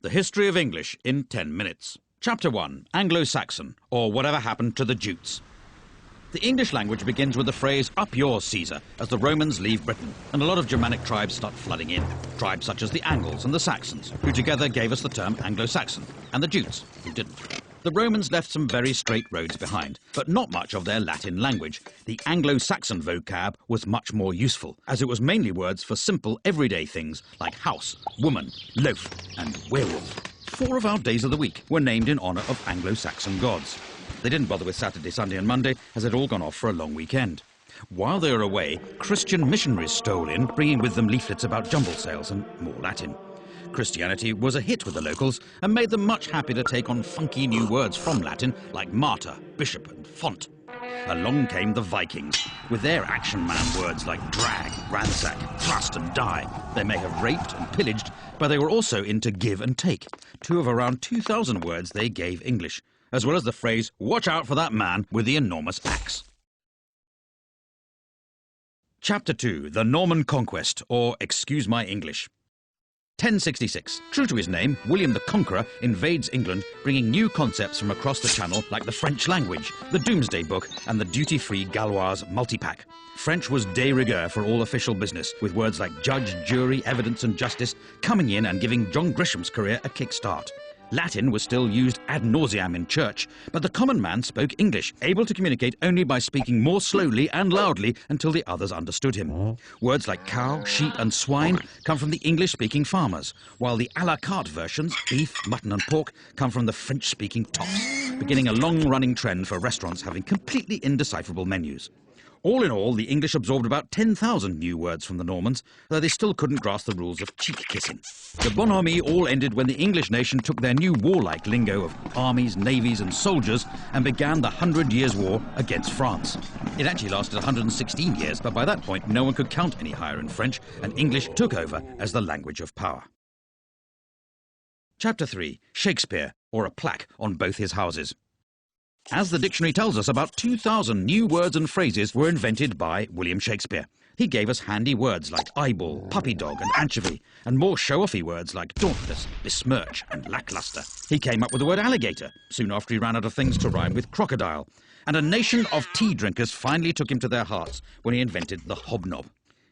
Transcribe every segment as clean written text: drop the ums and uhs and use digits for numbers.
The History of English in 10 minutes. Chapter 1, Anglo-Saxon, or Whatever Happened to the Jutes. The English language begins with the phrase, "Up yours, Caesar," as the Romans leave Britain, and a lot of Germanic tribes start flooding in. Tribes such as the Angles and the Saxons, who together gave us the term Anglo-Saxon, and the Jutes, who didn't. The Romans left some very straight roads behind, but not much of their Latin language. The Anglo-Saxon vocab was much more useful, as it was mainly words for simple everyday things like house, woman, loaf, and werewolf. 4 of our days of the week were named in honour of Anglo-Saxon gods. They didn't bother with Saturday, Sunday and Monday, as they'd all gone off for a long weekend. While they were away, Christian missionaries stole in, bringing with them leaflets about jumble sales and more Latin. Christianity was a hit with the locals and made them much happy to take on funky new words from Latin like martyr, bishop and font. Along came the Vikings, with their action man words like drag, ransack, thrust and die. They may have raped and pillaged, but they were also into give and take, 2 of around 2,000 words they gave English, as well as the phrase, "Watch out for that man with the enormous axe." Chapter 2, The Norman Conquest, or Excuse My English. 1066. True to his name, William the Conqueror invades England, bringing new concepts from across the Channel like the French language, the Doomsday Book, and the duty-free Gaulois multipack. French was de rigueur for all official business, with words like judge, jury, evidence and justice coming in and giving John Grisham's career a kick-start. Latin was still used ad nauseam in church, but the common man spoke English, able to communicate only by speaking more slowly and loudly until the others understood him. Words like cow, sheep and swine come from the English-speaking farmers, while the à la carte versions, beef, mutton and pork, come from the French-speaking tops, beginning a long-running trend for restaurants having completely indecipherable menus. All in all, the English absorbed about 10,000 new words from the Normans, though they still couldn't grasp the rules of cheek-kissing. The bonhomie all ended when the English nation took their new warlike lingo of armies, navies and soldiers and began the 100 Years' War against France. It actually lasted 116 years, but by that point no one could count any higher in French, and English took over as the language of power. Chapter 3, Shakespeare, or a plaque on both his houses. As the dictionary tells us, about 2,000 new words and phrases were invented by William Shakespeare. He gave us handy words like eyeball, puppy dog and anchovy, and more show-offy words like dauntless, besmirch and lackluster. He came up with the word alligator, soon after he ran out of things to rhyme with crocodile. And a nation of tea drinkers finally took him to their hearts when he invented the hobnob.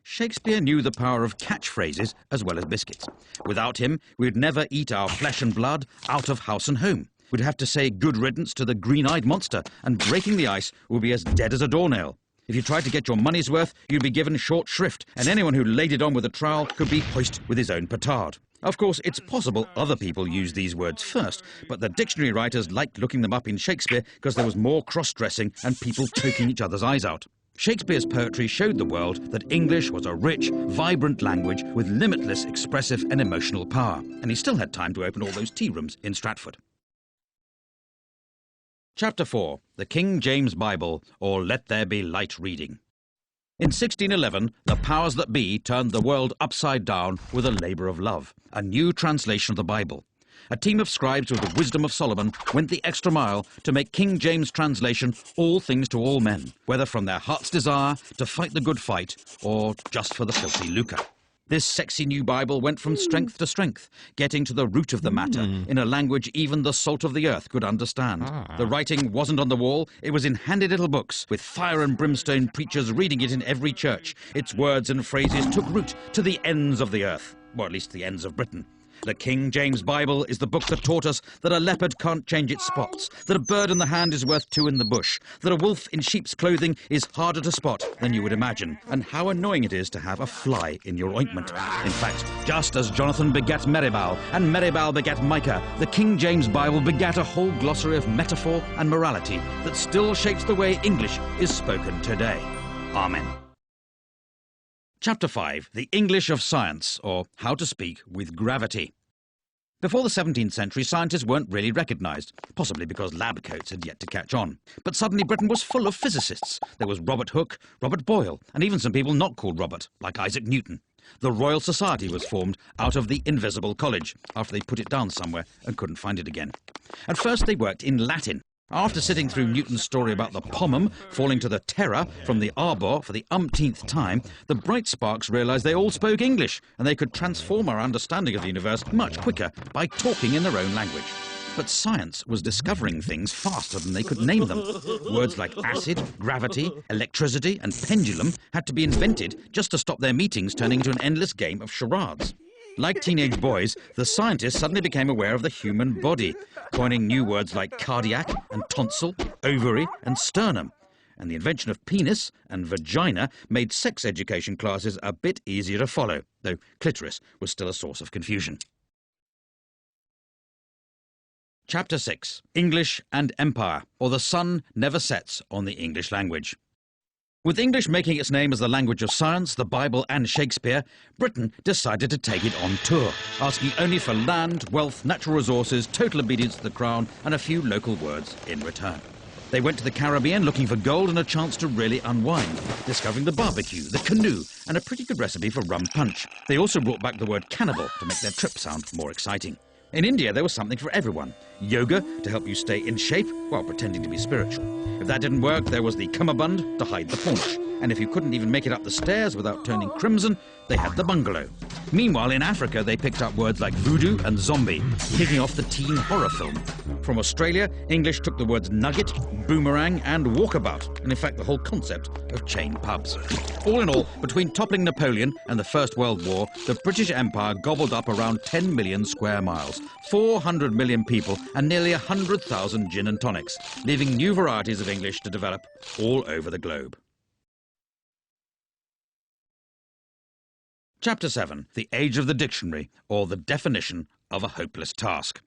Shakespeare knew the power of catchphrases as well as biscuits. Without him, we'd never eat our flesh and blood out of house and home. We'd have to say good riddance to the green-eyed monster, and breaking the ice would be as dead as a doornail. If you tried to get your money's worth, you'd be given short shrift, and anyone who laid it on with a trowel could be hoisted with his own petard. Of course, it's possible other people used these words first, but the dictionary writers liked looking them up in Shakespeare because there was more cross-dressing and people poking each other's eyes out. Shakespeare's poetry showed the world that English was a rich, vibrant language with limitless expressive and emotional power, and he still had time to open all those tea rooms in Stratford. Chapter 4, The King James Bible, or Let There Be Light Reading. In 1611, the powers that be turned the world upside down with a labour of love, a new translation of the Bible. A team of scribes with the wisdom of Solomon went the extra mile to make King James' translation all things to all men, whether from their heart's desire to fight the good fight or just for the filthy lucre. This sexy new Bible went from strength to strength, getting to the root of the matter in a language even the salt of the earth could understand. The writing wasn't on the wall, it was in handy little books, with fire and brimstone preachers reading it in every church. Its words and phrases took root to the ends of the earth, or at least the ends of Britain. The King James Bible is the book that taught us that a leopard can't change its spots, that a bird in the hand is worth 2 in the bush, that a wolf in sheep's clothing is harder to spot than you would imagine, and how annoying it is to have a fly in your ointment. In fact, just as Jonathan begat Meribal, and Meribal begat Micah, the King James Bible begat a whole glossary of metaphor and morality that still shapes the way English is spoken today. Amen. Chapter 5, The English of Science, or How to Speak with Gravity. Before the 17th century, scientists weren't really recognised, possibly because lab coats had yet to catch on. But suddenly Britain was full of physicists. There was Robert Hooke, Robert Boyle, and even some people not called Robert, like Isaac Newton. The Royal Society was formed out of the Invisible College, after they put it down somewhere and couldn't find it again. At first they worked in Latin. After sitting through Newton's story about the pomum falling to the terror from the arbor for the umpteenth time, the bright sparks realised they all spoke English and they could transform our understanding of the universe much quicker by talking in their own language. But science was discovering things faster than they could name them. Words like acid, gravity, electricity and pendulum had to be invented just to stop their meetings turning into an endless game of charades. Like teenage boys, the scientists suddenly became aware of the human body, coining new words like cardiac and tonsil, ovary and sternum. And the invention of penis and vagina made sex education classes a bit easier to follow, though clitoris was still a source of confusion. Chapter 6. English and Empire, or the sun never sets on the English language. With English making its name as the language of science, the Bible and Shakespeare, Britain decided to take it on tour, asking only for land, wealth, natural resources, total obedience to the crown and a few local words in return. They went to the Caribbean looking for gold and a chance to really unwind, discovering the barbecue, the canoe and a pretty good recipe for rum punch. They also brought back the word cannibal to make their trip sound more exciting. In India, there was something for everyone. Yoga to help you stay in shape while pretending to be spiritual. If that didn't work, there was the cummerbund to hide the paunch. And if you couldn't even make it up the stairs without turning crimson, they had the bungalow. Meanwhile, in Africa, they picked up words like voodoo and zombie, kicking off the teen horror film. From Australia, English took the words nugget, boomerang and walkabout, and in fact the whole concept of chain pubs. All in all, between toppling Napoleon and the First World War, the British Empire gobbled up around 10 million square miles, 400 million people and nearly 100,000 gin and tonics, leaving new varieties of English to develop all over the globe. Chapter 7. The Age of the Dictionary, or the Definition of a Hopeless Task.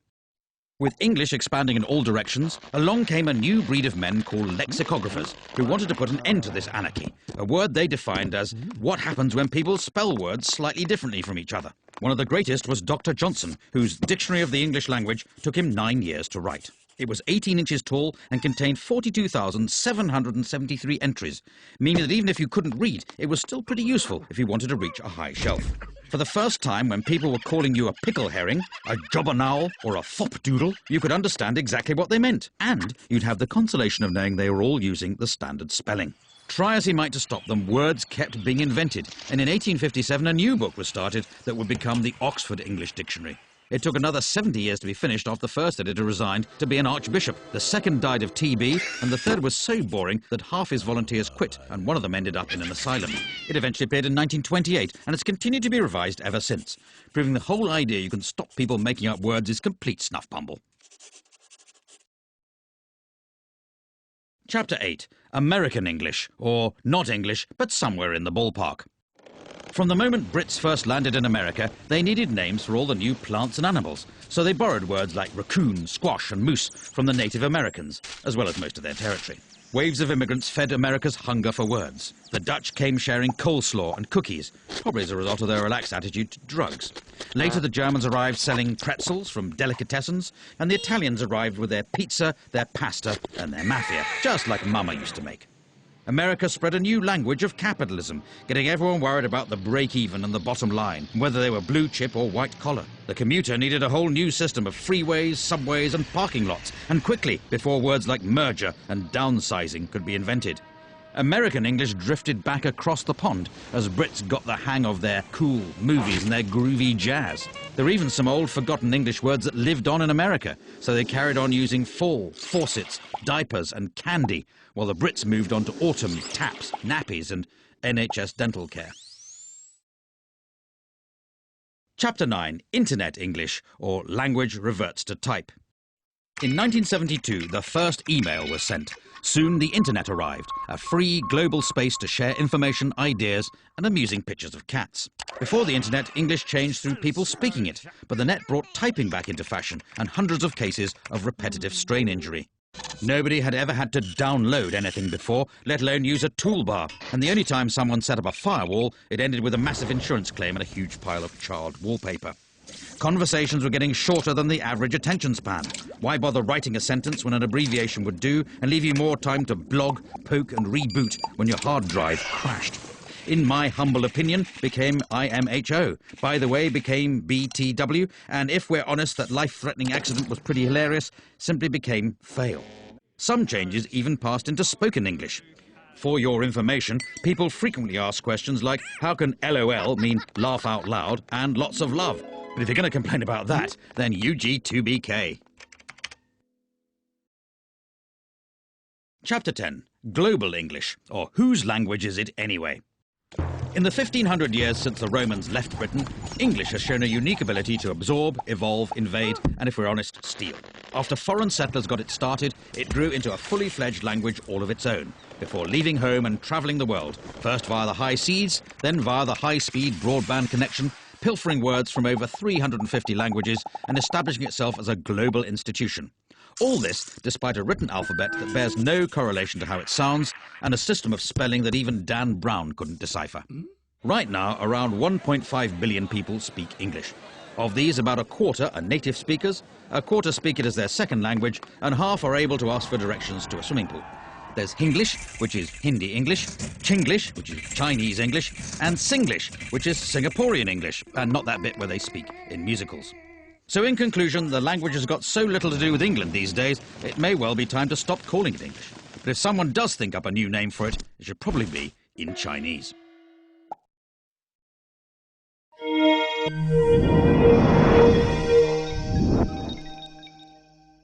With English expanding in all directions, along came a new breed of men called lexicographers, who wanted to put an end to this anarchy, a word they defined as what happens when people spell words slightly differently from each other. One of the greatest was Dr. Johnson, whose Dictionary of the English Language took him 9 years to write. It was 18 inches tall and contained 42,773 entries, meaning that even if you couldn't read, it was still pretty useful if you wanted to reach a high shelf. For the first time, when people were calling you a pickle herring, a jobbernowl, or a fopdoodle, you could understand exactly what they meant, and you'd have the consolation of knowing they were all using the standard spelling. Try as he might to stop them, words kept being invented, and in 1857 a new book was started that would become the Oxford English Dictionary. It took another 70 years to be finished after the first editor resigned to be an archbishop. The second died of TB, and the third was so boring that half his volunteers quit, and one of them ended up in an asylum. It eventually appeared in 1928, and it's continued to be revised ever since, proving the whole idea you can stop people making up words is complete snuff pumble. Chapter 8. American English, or not English, but somewhere in the ballpark. From the moment Brits first landed in America, they needed names for all the new plants and animals, so they borrowed words like raccoon, squash and moose from the Native Americans, as well as most of their territory. Waves of immigrants fed America's hunger for words. The Dutch came sharing coleslaw and cookies, probably as a result of their relaxed attitude to drugs. Later, the Germans arrived selling pretzels from delicatessens, and the Italians arrived with their pizza, their pasta and their mafia, just like Mama used to make. America spread a new language of capitalism, getting everyone worried about the break-even and the bottom line, whether they were blue chip or white collar. The commuter needed a whole new system of freeways, subways and parking lots, and quickly, before words like merger and downsizing could be invented. American English drifted back across the pond as Brits got the hang of their cool movies and their groovy jazz. There were even some old forgotten English words that lived on in America, so they carried on using fall, faucets, diapers and candy, while the Brits moved on to autumn, taps, nappies and NHS dental care. Chapter 9. Internet English, or language reverts to type. In 1972, the first email was sent. Soon the internet arrived, a free global space to share information, ideas and amusing pictures of cats. Before the internet, English changed through people speaking it, but the net brought typing back into fashion and hundreds of cases of repetitive strain injury. Nobody had ever had to download anything before, let alone use a toolbar, and the only time someone set up a firewall, it ended with a massive insurance claim and a huge pile of charred wallpaper. Conversations were getting shorter than the average attention span. Why bother writing a sentence when an abbreviation would do and leave you more time to blog, poke and reboot when your hard drive crashed? In my humble opinion, became IMHO. By the way, became BTW, and if we're honest that life-threatening accident was pretty hilarious, simply became fail. Some changes even passed into spoken English. For your information, people frequently ask questions like, how can LOL mean laugh out loud and lots of love? But if you're going to complain about that, then UG2BK. Chapter 10. Global English, or whose language is it anyway? In the 1500 years since the Romans left Britain, English has shown a unique ability to absorb, evolve, invade, and if we're honest, steal. After foreign settlers got it started, it grew into a fully fledged language all of its own, before leaving home and travelling the world, first via the high seas, then via the high-speed broadband connection, pilfering words from over 350 languages and establishing itself as a global institution. All this despite a written alphabet that bears no correlation to how it sounds and a system of spelling that even Dan Brown couldn't decipher. Right now, around 1.5 billion people speak English. Of these, about a quarter are native speakers, a quarter speak it as their second language, and half are able to ask for directions to a swimming pool. There's Hinglish, which is Hindi English, Chinglish, which is Chinese English, and Singlish, which is Singaporean English, and not that bit where they speak in musicals. So in conclusion, the language has got so little to do with England these days, it may well be time to stop calling it English. But if someone does think up a new name for it, it should probably be in Chinese.